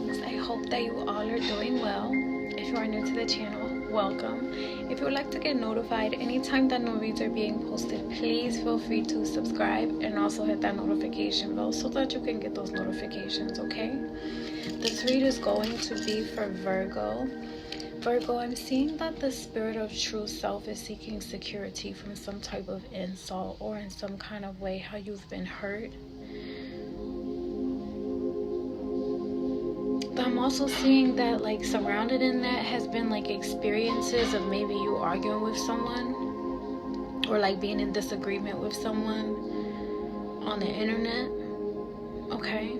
beings. I hope that you all are doing well. If you are new to the channel, welcome. If you would like to get notified anytime that new reads are being posted, please feel free to subscribe and also hit that notification bell so that you can get those notifications, okay? This read is going to be for Virgo. Virgo, I'm seeing that the spirit of true self is seeking security from some type of insult or in some kind of way how you've been hurt. But I'm also seeing that like surrounded in that has been like experiences of maybe you arguing with someone or like being in disagreement with someone on the internet, okay?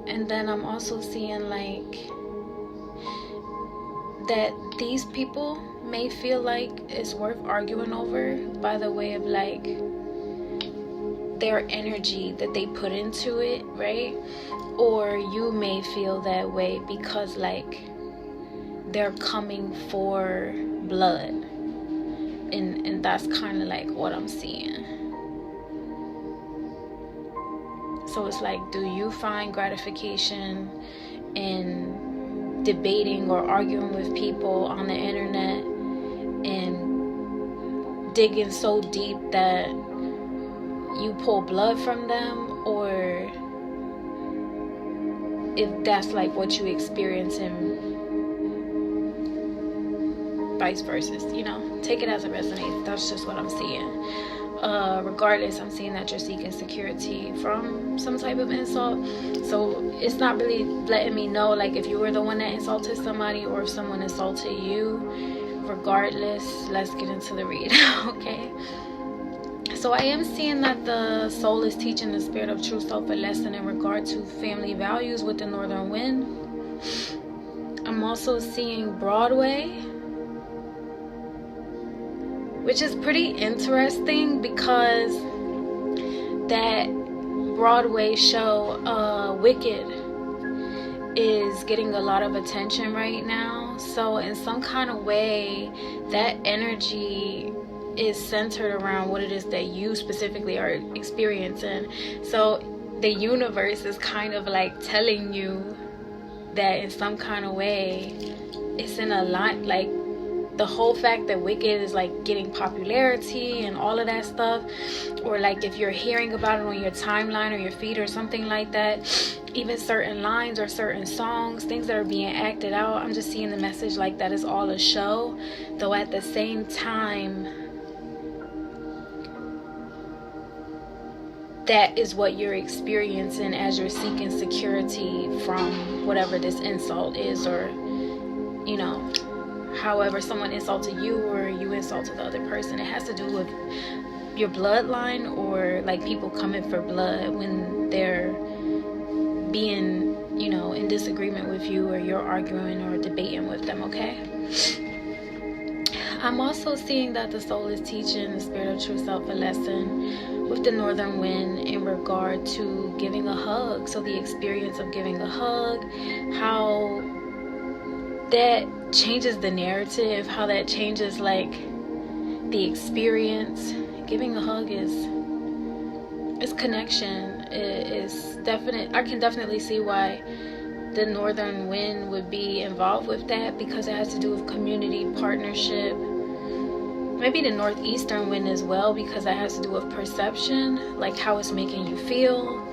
And then I'm also seeing like that these people may feel like it's worth arguing over by the way of like their energy that they put into it, right? Or you may feel that way because like they're coming for blood, and that's kind of like what I'm seeing. So it's like, do you find gratification in debating or arguing with people on the internet and digging so deep that you pull blood from them, or if that's like what you experience and vice versa, you know, take it as it resonates. That's just what I'm seeing. Regardless, I'm seeing that you're seeking security from some type of insult. So it's not really letting me know like if you were the one that insulted somebody or if someone insulted you. Regardless, let's get into the read. Okay, so I am seeing that the soul is teaching the spirit of true self a lesson in regard to family values with the northern wind. I'm also seeing Broadway, which is pretty interesting because that Broadway show, Wicked, is getting a lot of attention right now. So in some kind of way, that energy is centered around what it is that you specifically are experiencing. So the universe is kind of like telling you that in some kind of way it's in a line, like the whole fact that Wicked is like getting popularity and all of that stuff, or like if you're hearing about it on your timeline or your feed or something like that, even certain lines or certain songs, things that are being acted out, I'm just seeing the message like that is all a show. Though at the same time, that is what you're experiencing as you're seeking security from whatever this insult is, or you know, however someone insulted you or you insulted the other person. It has to do with your bloodline or like people coming for blood when they're being, you know, in disagreement with you or you're arguing or debating with them, okay? I'm also seeing that the soul is teaching the spirit of true self a lesson with the northern wind in regard to giving a hug. So the experience of giving a hug, how that changes the narrative, how that changes like the experience. Giving a hug is connection. It is definite. I can definitely see why the northern wind would be involved with that, because it has to do with community, partnership. Maybe the northeastern wind as well, because that has to do with perception, like how it's making you feel.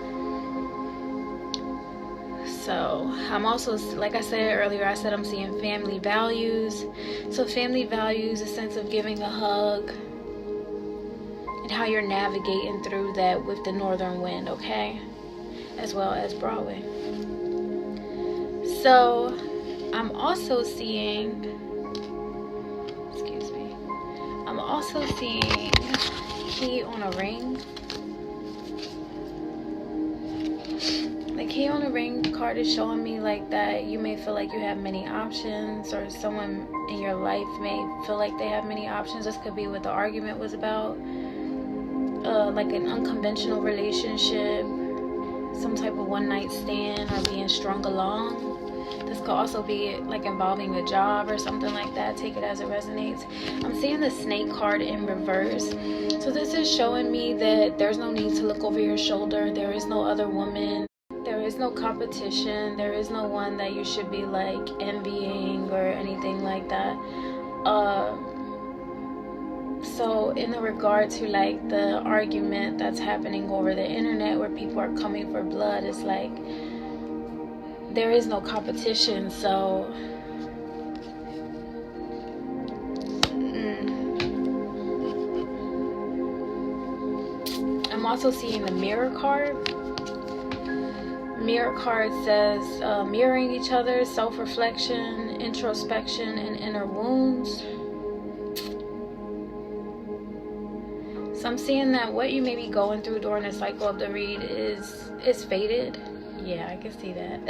So I'm also, like I said earlier, I said I'm seeing family values. So family values, a sense of giving a hug and how you're navigating through that with the northern wind, okay? As well as Broadway. So I'm also seeing, I'm also seeing key on a ring. The key on the ring card is showing me like that you may feel like you have many options, or someone in your life may feel like they have many options. This could be what the argument was about, like an unconventional relationship, some type of one-night stand, or being strung along. This could also be like involving a job or something like that. Take it as it resonates. I'm seeing the snake card in reverse. So this is showing me that there's no need to look over your shoulder. There is no other woman. There is no competition. There is no one that you should be like envying or anything like that. So in the regard to like the argument that's happening over the internet where people are coming for blood, it's like there is no competition. So I'm also seeing the mirror card. Mirror card says mirroring each other, self-reflection, introspection, and inner wounds. So I'm seeing that what you may be going through during the cycle of the read is fated. Yeah, I can see that.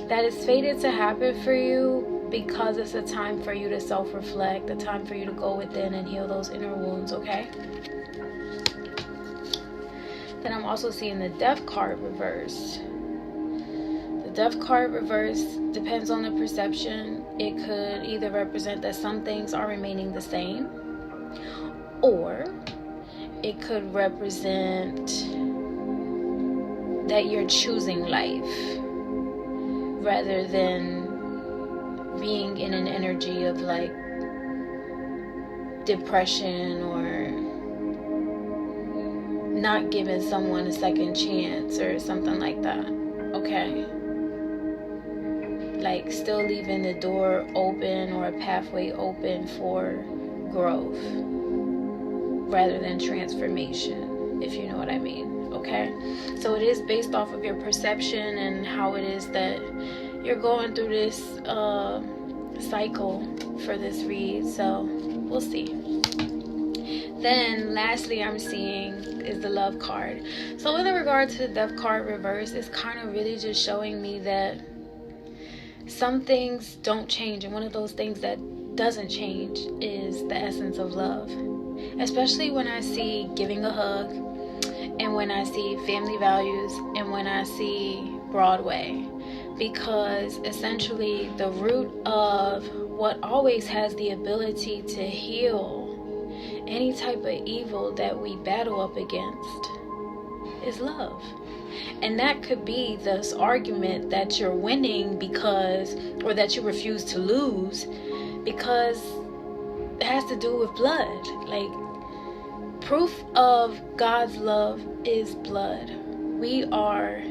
That is fated to happen for you because it's a time for you to self-reflect, a time for you to go within and heal those inner wounds, okay? Then I'm also seeing the Death card reversed. The Death card reversed depends on the perception. It could either represent that some things are remaining the same, or it could represent that you're choosing life rather than being in an energy of like depression or not giving someone a second chance or something like that, okay? Like still leaving the door open or a pathway open for growth rather than transformation, if you know what I mean, okay? So it is based off of your perception and how it is that you're going through this cycle for this read, so we'll see. Then lastly I'm seeing is the Love card. So in regard to the Death card reverse, it's kind of really just showing me that some things don't change, and one of those things that doesn't change is the essence of love. Especially when I see giving a hug, and when I see family values, and when I see Broadway, because essentially the root of what always has the ability to heal any type of evil that we battle up against is love. And that could be this argument that you're winning because, or that you refuse to lose because it has to do with blood. Like, proof of God's love is blood. We are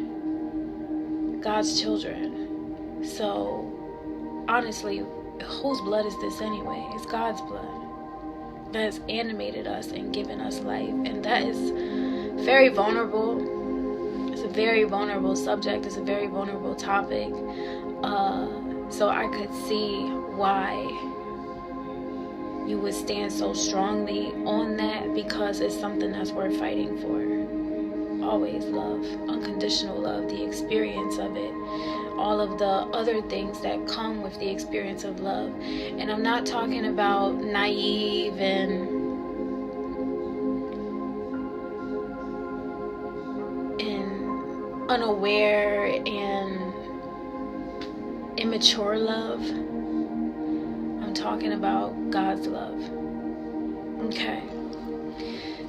God's children. So honestly, whose blood is this anyway? It's God's blood that has animated us and given us life. And that is very vulnerable. It's a very vulnerable subject. It's a very vulnerable topic. So I could see why you would stand so strongly on that, because it's something that's worth fighting for. Always love, unconditional love, the experience of it, all of the other things that come with the experience of love. And I'm not talking about naive and unaware and immature love. I'm talking about God's love. Okay.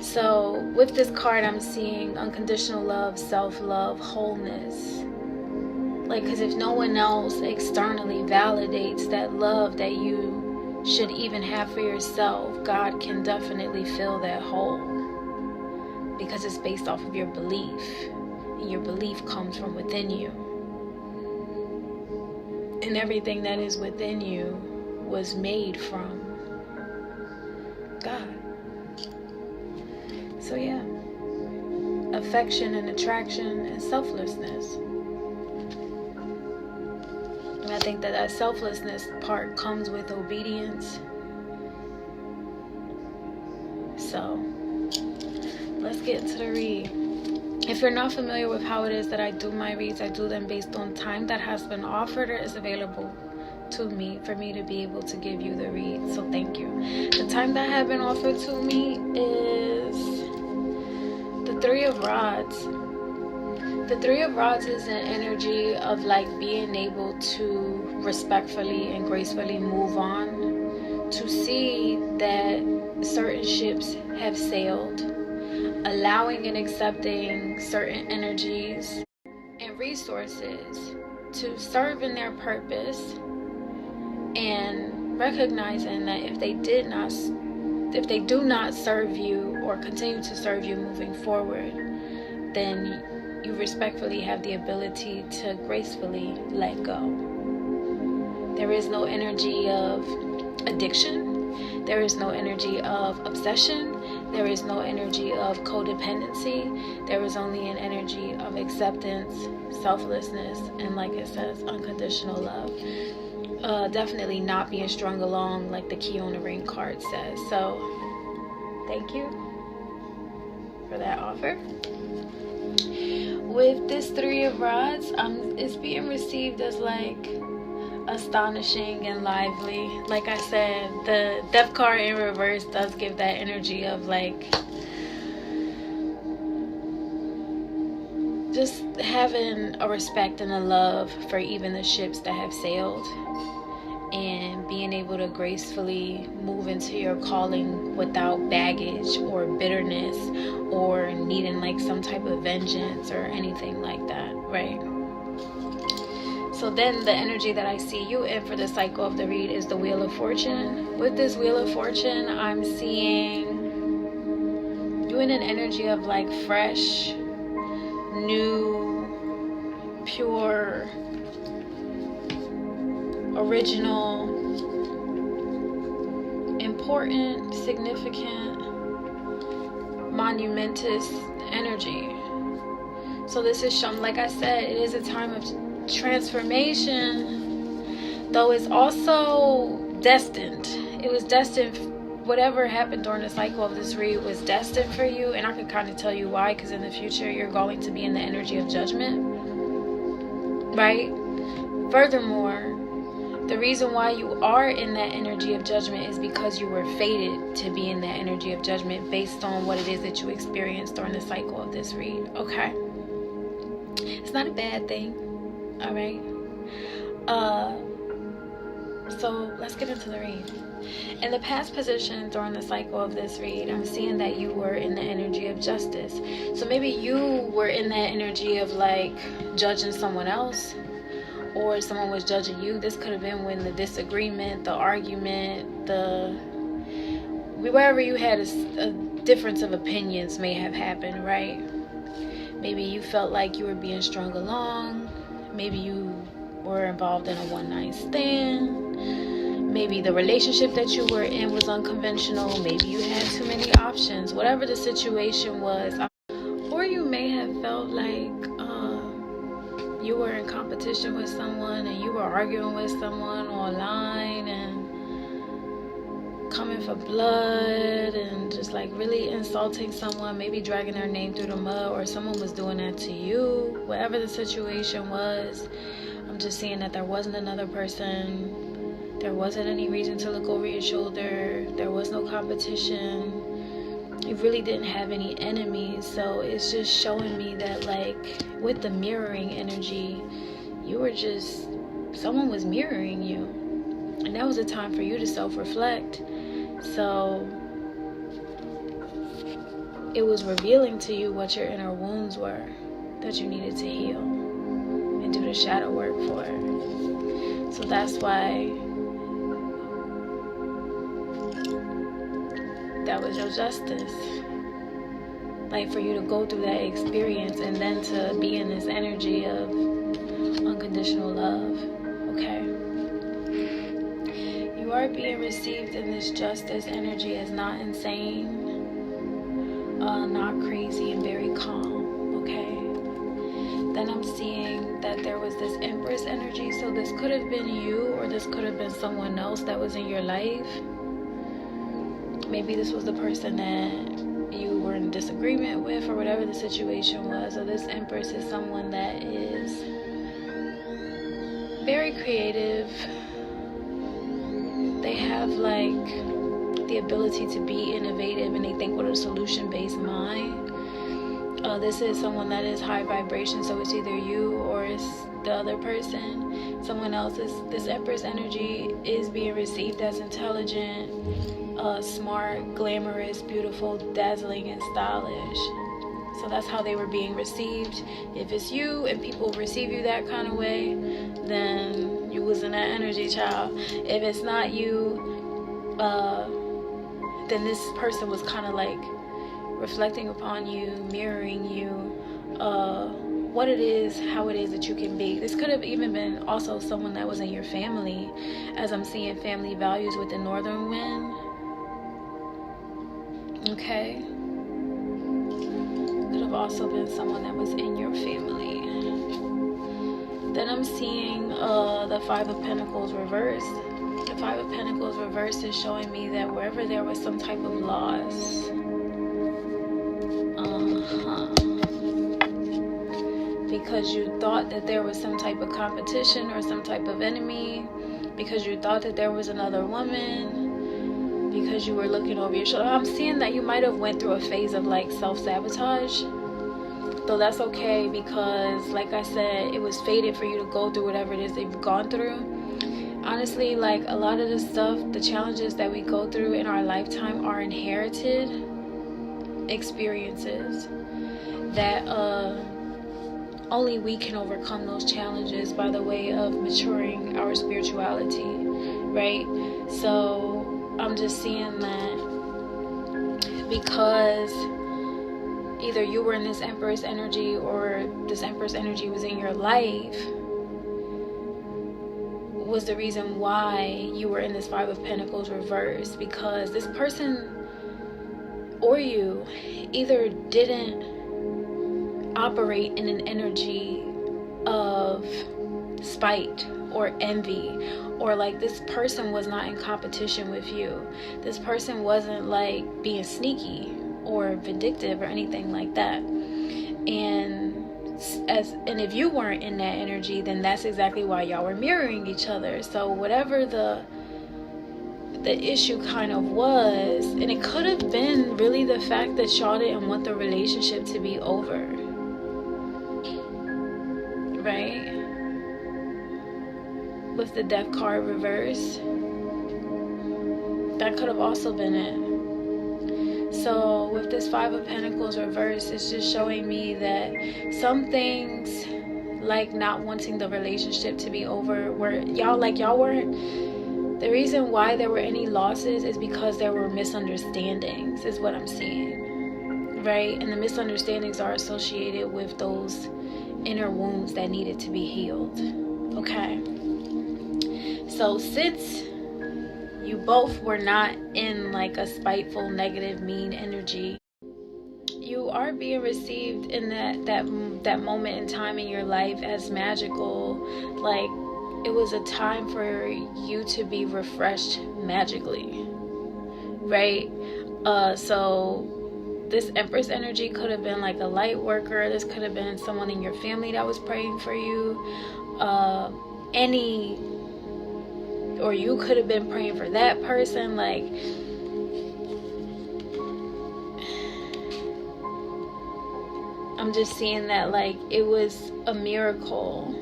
So with this card, I'm seeing unconditional love, self-love, wholeness. Like, because if no one else externally validates that love that you should even have for yourself, God can definitely fill that hole, because it's based off of your belief. And your belief comes from within you. And everything that is within you was made from God. So yeah, affection and attraction and selflessness. And I think that that selflessness part comes with obedience. So let's get into the read. If you're not familiar with how it is that I do my reads, I do them based on time that has been offered or is available to me for me to be able to give you the read. So thank you. The time that has been offered to me is the Three of Rods. The Three of Rods is an energy of like being able to respectfully and gracefully move on, to see that certain ships have sailed, allowing and accepting certain energies, and resources to serve in their purpose, and recognizing that if they do not serve you or continue to serve you moving forward, then you respectfully have the ability to gracefully let go. There is no energy of addiction. There is no energy of obsession. There is no energy of codependency. There is only an energy of acceptance, selflessness, and, like it says, unconditional love. Definitely not being strung along like the key on the ring card says. So thank you for that offer. With this Three of Rods, it's being received as like astonishing and lively. Like I said, the Death card in reverse does give that energy of like just having a respect and a love for even the ships that have sailed, and being able to gracefully move into your calling without baggage or bitterness or needing like some type of vengeance or anything like that, right? So then the energy that I see you in for the cycle of the read is the Wheel of Fortune. With this Wheel of Fortune, I'm seeing you in an energy of like fresh, new, pure, original, important, significant, monumentous energy. So this is shown, like I said, it is a time of transformation, though it's also destined. It was destined. Whatever happened during the cycle of this read was destined for you, and I can kind of tell you why, because in the future you're going to be in the energy of judgment, right? Furthermore, the reason why you are in that energy of judgment is because you were fated to be in that energy of judgment based on what it is that you experienced during the cycle of this read, okay? It's not a bad thing, all right? So let's get into the read. In the past position during the cycle of this read, I'm seeing that you were in the energy of justice. So maybe you were in that energy of like judging someone else, or someone was judging you. This could have been when the disagreement, the argument, wherever you had a difference of opinions may have happened, right? Maybe you felt like you were being strung along. Maybe you were involved in a one-night stand. Maybe the relationship that you were in was unconventional. Maybe you had too many options. Whatever the situation was. Or you may have felt like you were in competition with someone, and you were arguing with someone online and coming for blood and just like really insulting someone, maybe dragging their name through the mud, or someone was doing that to you. Whatever the situation was, I'm just seeing that there wasn't another person. There wasn't any reason to look over your shoulder. There was no competition. You really didn't have any enemies. So it's just showing me that, like, with the mirroring energy, you were just, someone was mirroring you. And that was a time for you to self-reflect. So it was revealing to you what your inner wounds were that you needed to heal and do the shadow work for. So that's why that was your justice. Like, for you to go through that experience and then to be in this energy of unconditional love, okay? You are being received in this justice energy as not insane, not crazy, and very calm, okay? Then I'm seeing that there was this Empress energy. So this could have been you, or this could have been someone else that was in your life. Maybe this was the person that you were in disagreement with, or whatever the situation was. So this Empress is someone that is very creative. They have like the ability to be innovative, and they think with a solution-based mind. This is someone that is high vibration, so it's either you or it's the other person. Someone else is, this Empress energy is being received as intelligent, smart, glamorous, beautiful, dazzling, and stylish. So that's how they were being received. If it's you and people receive you that kind of way, then you was in that energy, child. If it's not you, then this person was kind of like reflecting upon you, mirroring you, what it is, how it is that you can be. This could have even been also someone that was in your family, as I'm seeing family values with the northern wind. Okay. Could have also been someone that was in your family. Then I'm seeing the Five of Pentacles reversed. The Five of Pentacles reversed is showing me that wherever there was some type of loss, because you thought that there was some type of competition or some type of enemy, because you thought that there was another woman, because you were looking over your shoulder. I'm seeing that you might have went through a phase of like self-sabotage, though that's okay, because like I said, it was fated for you to go through whatever it is that you've gone through. Honestly, like a lot of the stuff, the challenges that we go through in our lifetime are inherited experiences that only we can overcome those challenges by the way of maturing our spirituality, right? So I'm just seeing that because either you were in this Empress energy or this Empress energy was in your life, was the reason why you were in this Five of Pentacles reversed, because this person or you either didn't operate in an energy of spite or envy, or like this person was not in competition with you. This person wasn't like being sneaky or vindictive or anything like that. And if you weren't in that energy, then that's exactly why y'all were mirroring each other. So whatever the issue kind of was, and it could have been really the fact that y'all didn't want the relationship to be over, right? With the Death card reversed, that could have also been it. So with this Five of Pentacles reversed, it's just showing me that some things, like not wanting the relationship to be over, where y'all weren't, the reason why there were any losses is because there were misunderstandings, is what I'm seeing, right? And the misunderstandings are associated with those inner wounds that needed to be healed. Okay, so since you both were not in like a spiteful, negative, mean energy, you are being received in that moment in time in your life as magical. Like it was a time for you to be refreshed magically, right? So this Empress energy could have been like a light worker. This could have been someone in your family that was praying for you. Or you could have been praying for that person. Like, I'm just seeing that like it was a miracle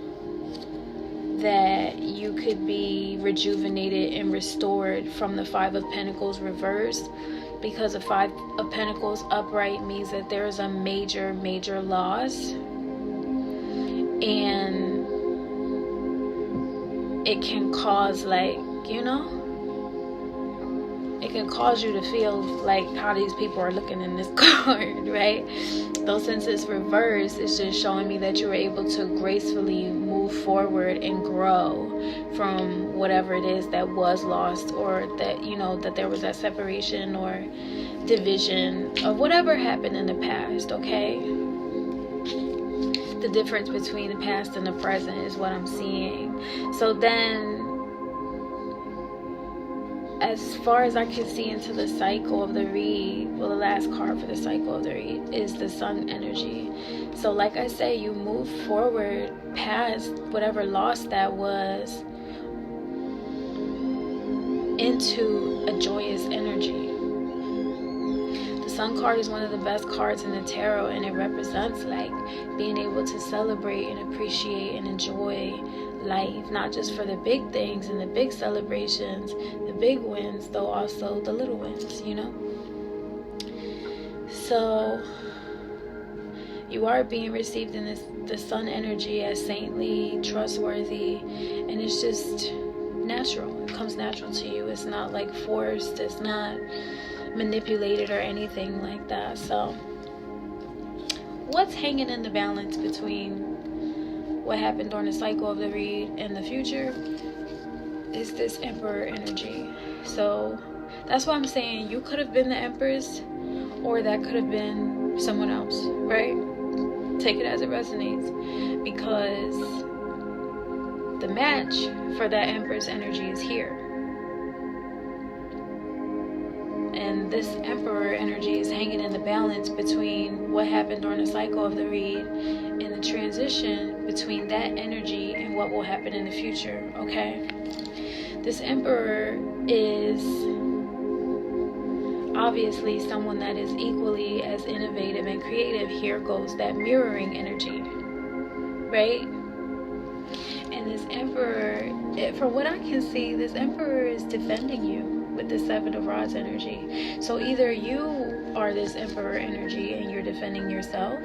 that you could be rejuvenated and restored from the Five of Pentacles reversed, because the Five of Pentacles upright means that there is a major loss, and it can cause, like, you know, it can cause you to feel like how these people are looking in this card, right? Though since it's reversed, it's just showing me that you were able to gracefully move forward and grow from whatever it is that was lost, or that, you know, that there was that separation or division of whatever happened in the past, okay? The difference between the past and the present is what I'm seeing. So then, as far as I can see into the cycle of the read, well, the last card for the cycle of the read is the Sun energy. So like I say, you move forward past whatever loss that was into a joyous energy. The Sun card is one of the best cards in the tarot, and it represents like being able to celebrate and appreciate and enjoy life, not just for the big things and the big celebrations, the big wins, though also the little wins, you know. So You are being received in the sun energy as saintly, trustworthy, and it's just natural. It comes natural to you. It's not like forced. It's not manipulated or anything like that. So what's hanging in the balance between what happened during the cycle of the read and the future is this Emperor energy. So that's why I'm saying you could have been the Empress, or that could have been someone else, right? Take it as it resonates, because the match for that Empress energy is here. And this Emperor energy is hanging in the balance between what happened during the cycle of the read and the transition between that energy and what will happen in the future, okay? This Emperor is obviously someone that is equally as innovative and creative. Here goes that mirroring energy, right? And this Emperor, from what I can see, this Emperor is defending you with the Seven of Rods energy. So either you are this Emperor energy and you're defending yourself,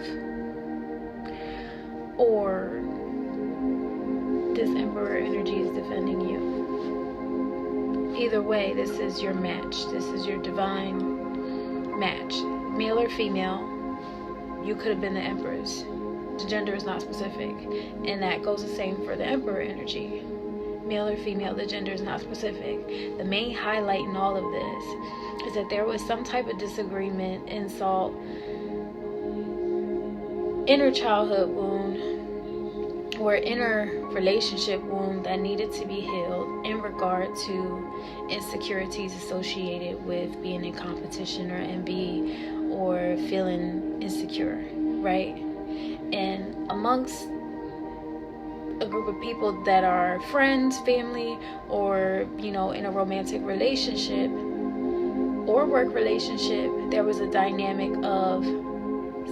or this Emperor energy is defending you. Either way, this is your match. This is your divine match. Male or female, you could have been the Empress. The gender is not specific. And that goes the same for the Emperor energy. Male or female, the gender is not specific. The main highlight in all of this is that there was some type of disagreement, insult, inner childhood wound, or inner relationship wound that needed to be healed in regard to insecurities associated with being in competition or envy or feeling insecure, right? And amongst a group of people that are friends, family, or, you know, in a romantic relationship or work relationship, there was a dynamic of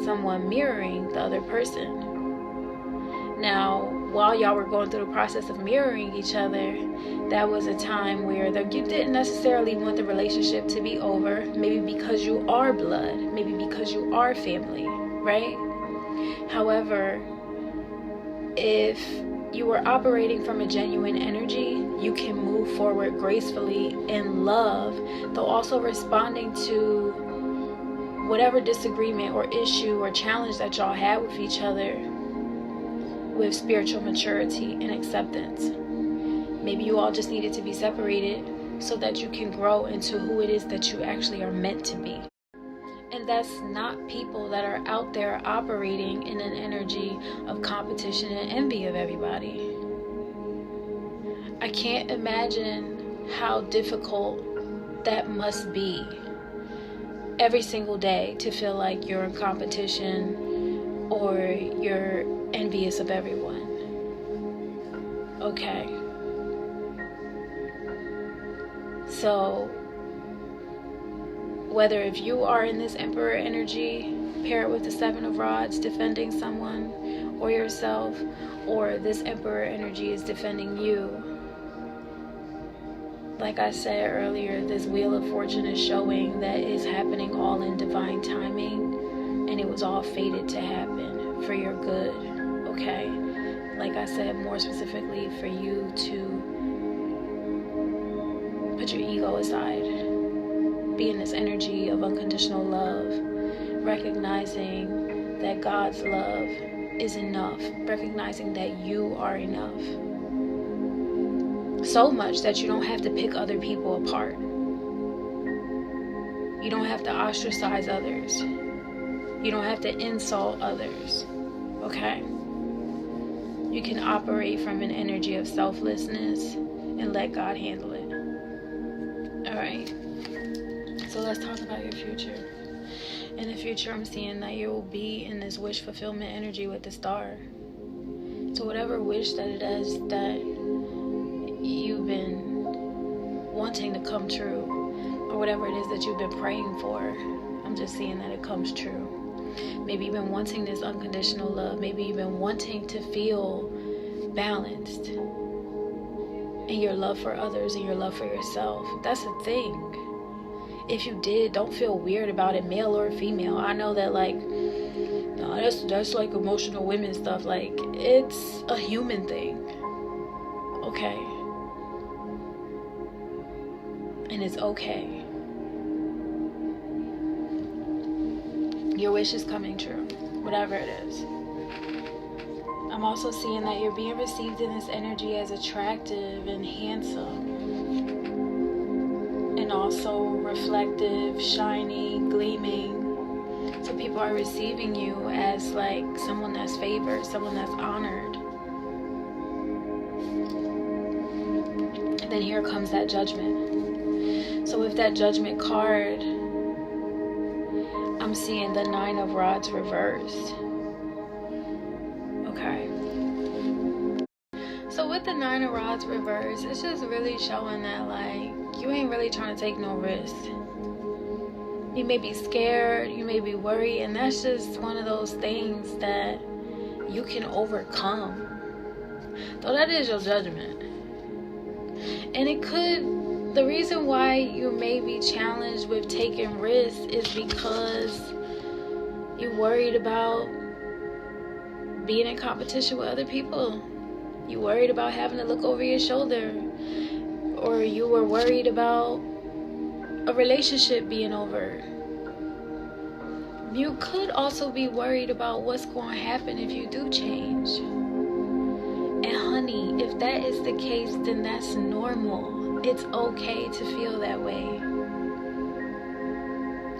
someone mirroring the other person. Now, while y'all were going through the process of mirroring each other, that was a time where you didn't necessarily want the relationship to be over, maybe because you are blood, maybe because you are family, right? However, if you were operating from a genuine energy, you can move forward gracefully in love, though also responding to whatever disagreement or issue or challenge that y'all had with each other with spiritual maturity and acceptance. Maybe you all just needed to be separated so that you can grow into who it is that you actually are meant to be. And that's not people that are out there operating in an energy of competition and envy of everybody. I can't imagine how difficult that must be every single day to feel like you're in competition or you're envious of everyone. Okay. So whether if you are in this Emperor energy paired with the Seven of Rods defending someone or yourself, or this Emperor energy is defending you, like I said earlier, this Wheel of Fortune is showing that it's happening all in divine timing, and it was all fated to happen for your good, okay? Like I said, more specifically for you to put your ego aside, be in this energy of unconditional love, recognizing that God's love is enough, recognizing that you are enough. So much that you don't have to pick other people apart. You don't have to ostracize others. You don't have to insult others, okay? You can operate from an energy of selflessness and let God handle it. All right. So let's talk about your future. In the future, I'm seeing that you will be in this wish fulfillment energy with the star. So whatever wish that it is that you've been wanting to come true, or whatever it is that you've been praying for, I'm just seeing that it comes true. Maybe you've been wanting this unconditional love. Maybe you've been wanting to feel balanced in your love for others and your love for yourself. That's a thing. If you did, don't feel weird about it, male or female. I know that, like, that's like emotional women stuff. Like, it's a human thing, okay? And it's okay. Your wish is coming true, whatever it is. I'm also seeing that you're being received in this energy as attractive and handsome, and also reflective, shiny, gleaming. So people are receiving you as like someone that's favored, someone that's honored. And then here comes that judgment. So with that judgment card, I'm seeing the 9 of Rods reversed. Okay. So with the 9 of Rods reversed, it's just really showing that like you ain't really trying to take no risk. You may be scared, you may be worried, and that's just one of those things that you can overcome. Though that is your judgment. And it could, the reason why you may be challenged with taking risks is because you're worried about being in competition with other people. You're worried about having to look over your shoulder. Or you were worried about a relationship being over. You could also be worried about what's going to happen if you do change. And honey, if that is the case, then that's normal. It's okay to feel that way.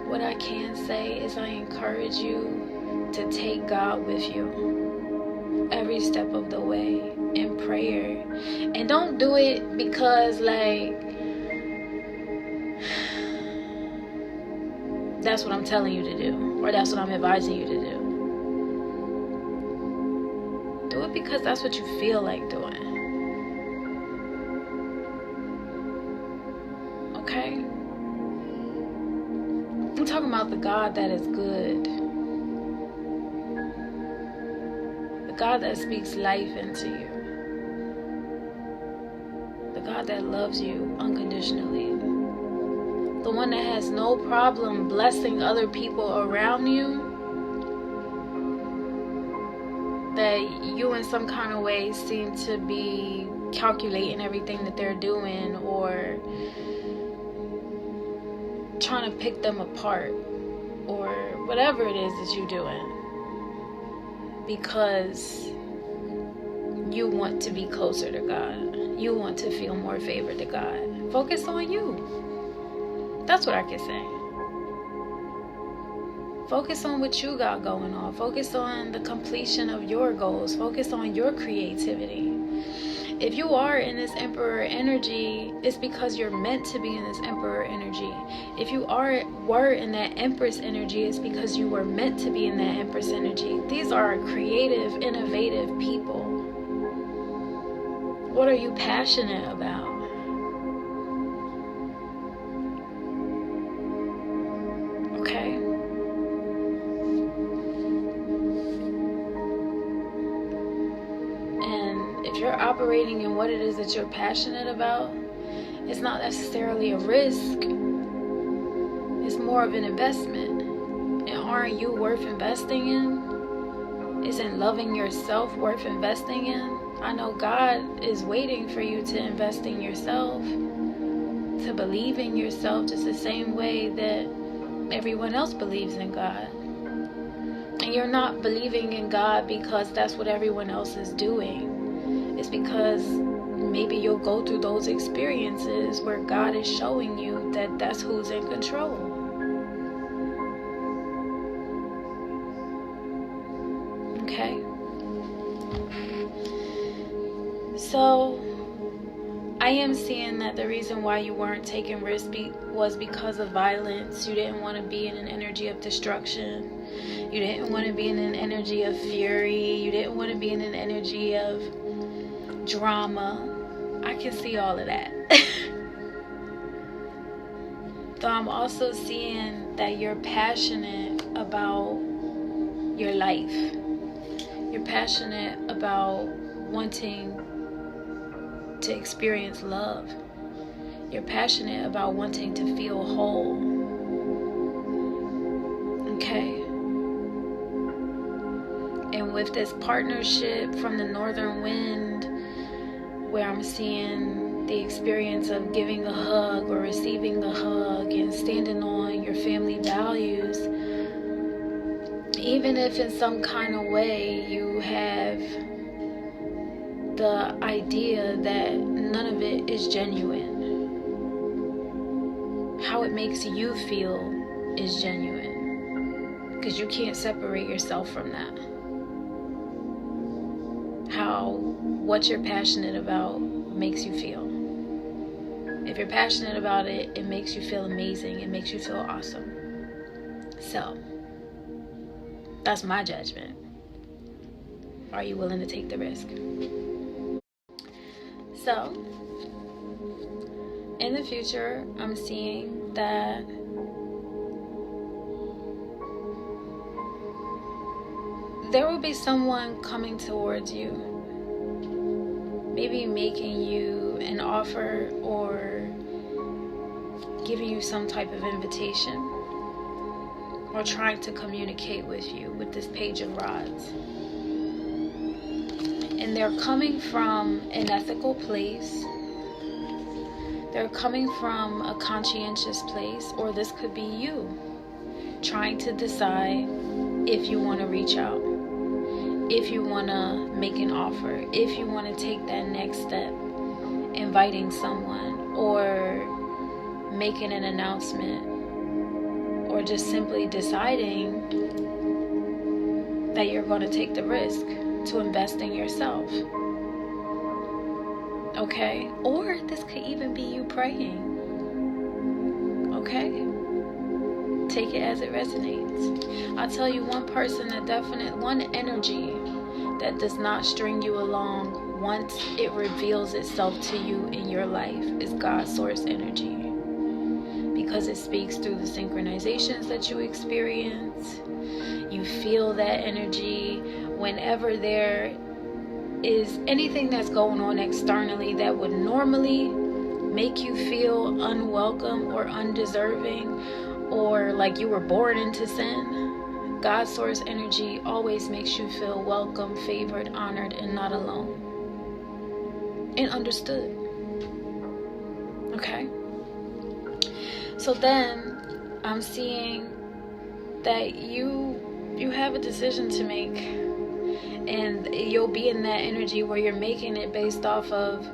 What I can say is I encourage you to take God with you every step of the way in prayer. And don't do it because like that's what I'm telling you to do, or that's what I'm advising you to do. Do it because that's what you feel like doing. Okay? I'm talking about the God that is good. The God that speaks life into you. The God that loves you unconditionally. The one that has no problem blessing other people around you. That you in some kind of way seem to be calculating everything that they're doing, or trying to pick them apart, or whatever it is that you're doing, because you want to be closer to God. You want to feel more favored to God. Focus on you. That's what I can say. Focus on what you got going on. Focus on the completion of your goals. Focus on your creativity. If you are in this Emperor energy, it's because you're meant to be in this Emperor energy. If you were in that Empress energy, it's because you were meant to be in that Empress energy. These are creative, innovative people. What are you passionate about? Okay. And if you're operating in what it is that you're passionate about, it's not necessarily a risk. It's more of an investment. And aren't you worth investing in? Isn't loving yourself worth investing in? I know God is waiting for you to invest in yourself, to believe in yourself just the same way that everyone else believes in God. And you're not believing in God because that's what everyone else is doing. It's because maybe you'll go through those experiences where God is showing you that that's who's in control. Okay? So I am seeing that the reason why you weren't taking risks was because of violence. You didn't want to be in an energy of destruction. You didn't want to be in an energy of fury. You didn't want to be in an energy of drama. I can see all of that. So I'm also seeing that you're passionate about your life. You're passionate about wanting to experience love. You're passionate about wanting to feel whole. Okay? with this partnership from the northern wind, where I'm seeing the experience of giving a hug or receiving a hug and standing on your family values, even if in some kind of way you have the idea that none of it is genuine, how it makes you feel is genuine, because you can't separate yourself from that. How what you're passionate about makes you feel. If you're passionate about it, it makes you feel amazing. It makes you feel awesome. So that's my judgment. Are you willing to take the risk? So in the future, I'm seeing that there will be someone coming towards you, maybe making you an offer or giving you some type of invitation, or trying to communicate with you with this Page of Rods. And they're coming from an ethical place. They're coming from a conscientious place, or this could be you trying to decide if you want to reach out, if you want to make an offer, if you want to take that next step, inviting someone or making an announcement, or just simply deciding that you're going to take the risk to invest in yourself. Okay? Or this could even be you praying. Okay? Take it as it resonates. I'll tell you one person one energy that does not string you along once it reveals itself to you in your life is God's source energy. Because it speaks through the synchronizations that you experience. You feel that energy whenever there is anything that's going on externally that would normally make you feel unwelcome or undeserving, or like you were born into sin. God's source energy always makes you feel welcome, favored, honored, and not alone. And understood. Okay? So then I'm seeing that you have a decision to make, and you'll be in that energy where you're making it based off of,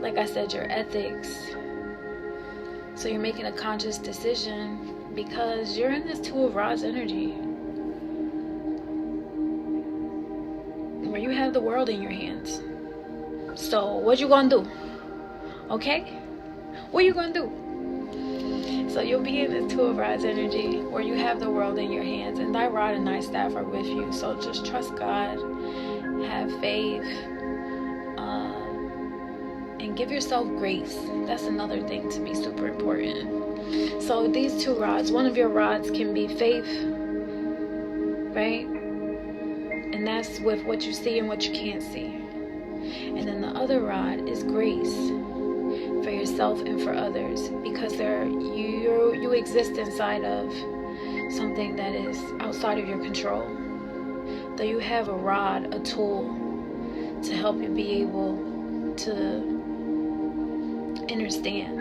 like I said, your ethics. So you're making a conscious decision because you're in this Two of Rods energy where you have the world in your hands. So what you gonna do? Okay? What you gonna do? So you'll be in this Two of Rods energy where you have the world in your hands, and thy rod and thy staff are with you. So just trust God, have faith, and give yourself grace. That's another thing to be super important. So these two rods, one of your rods can be faith, right? And that's with what you see and what you can't see. And then the other rod is grace for yourself and for others, because you exist inside of something that is outside of your control. Though you have a rod, a tool to help you be able to understand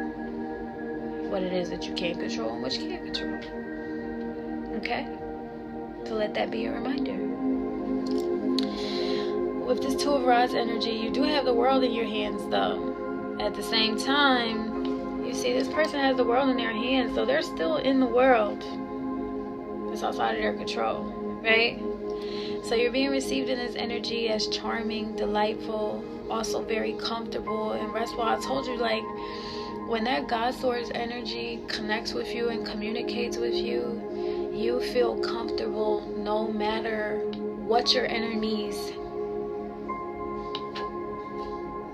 what it is that you can control and what you can't control. Okay? So let that be a reminder. With this Two of Rods energy, you do have the world in your hands though. At the same time, you see this person has the world in their hands, so they're still in the world. It's outside of their control, right? So you're being received in this energy as charming, delightful, also very comfortable and restful. I told you, like, when that God source energy connects with you and communicates with you, you feel comfortable no matter what your enemies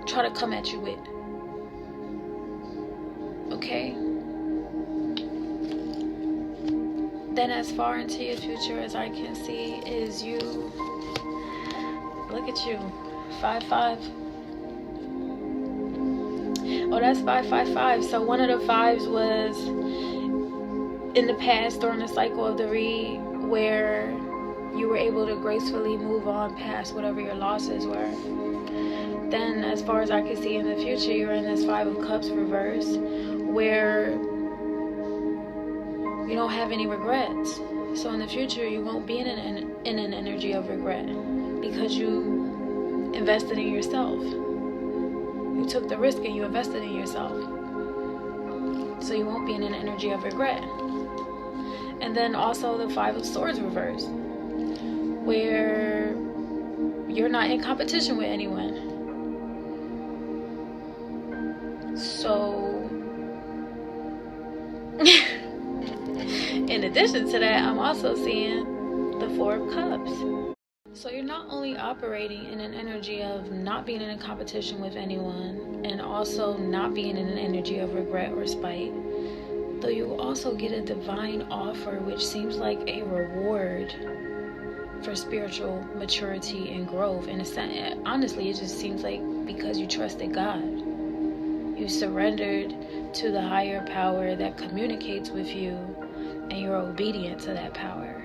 try to come at you with. Okay? Then as far into your future as I can see is you. Look at you. 5-5. Oh, that's 5-5-5. So one of the fives was in the past during the cycle of the read where you were able to gracefully move on past whatever your losses were. Then, as far as I can see in the future, you're in this 5 of Cups reverse, where you don't have any regrets. So in the future, you won't be in an energy of regret, because you invested in yourself. You took the risk and you invested in yourself. So you won't be in an energy of regret. And then also the 5 of Swords reverse, where you're not in competition with anyone. So in addition to that, I'm also seeing the 4 of Cups. So you're not only operating in an energy of not being in a competition with anyone, and also not being in an energy of regret or spite, though you will also get a divine offer, which seems like a reward for spiritual maturity and growth. And honestly, it just seems like because you trusted God, you surrendered to the higher power that communicates with you, and you're obedient to that power,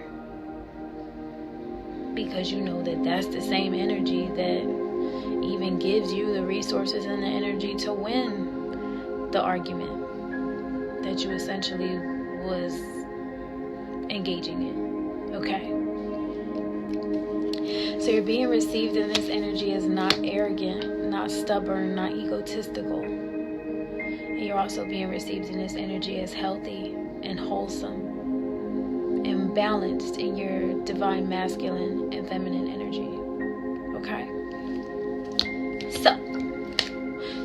because you know that that's the same energy that even gives you the resources and the energy to win the argument that you essentially was engaging in. Okay? So you're being received in this energy as not arrogant, not stubborn, not egotistical. And you're also being received in this energy as healthy and wholesome and balanced in your divine masculine and feminine energy. Okay? So,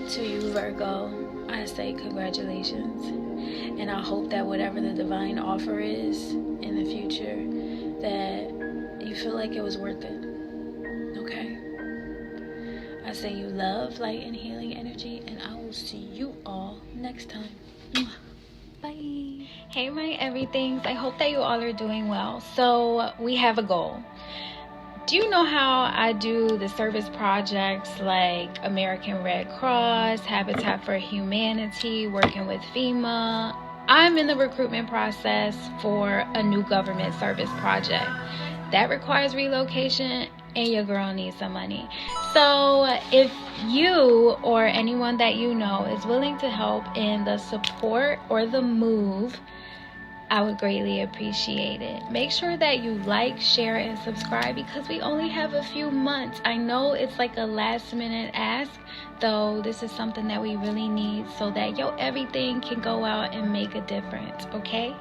to you, Virgo, I say congratulations. And I hope that whatever the divine offer is in the future, that you feel like it was worth it. Okay? I say you love, light, and healing energy, and I will see you all next time. Bye. Hey, my everythings. I hope that you all are doing well. So we have a goal. Do you know how I do the service projects like American Red Cross, Habitat for Humanity, working with FEMA? I'm in the recruitment process for a new government service project. That requires relocation, and your girl needs some money. So if you or anyone that you know is willing to help in the support or the move, I would greatly appreciate it. Make sure that you like, share, and subscribe, because we only have a few months. I know it's like a last minute ask, though this is something that we really need so that everything can go out and make a difference, okay?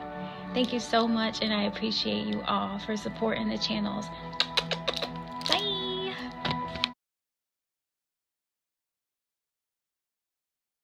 Thank you so much, and I appreciate you all for supporting the channels.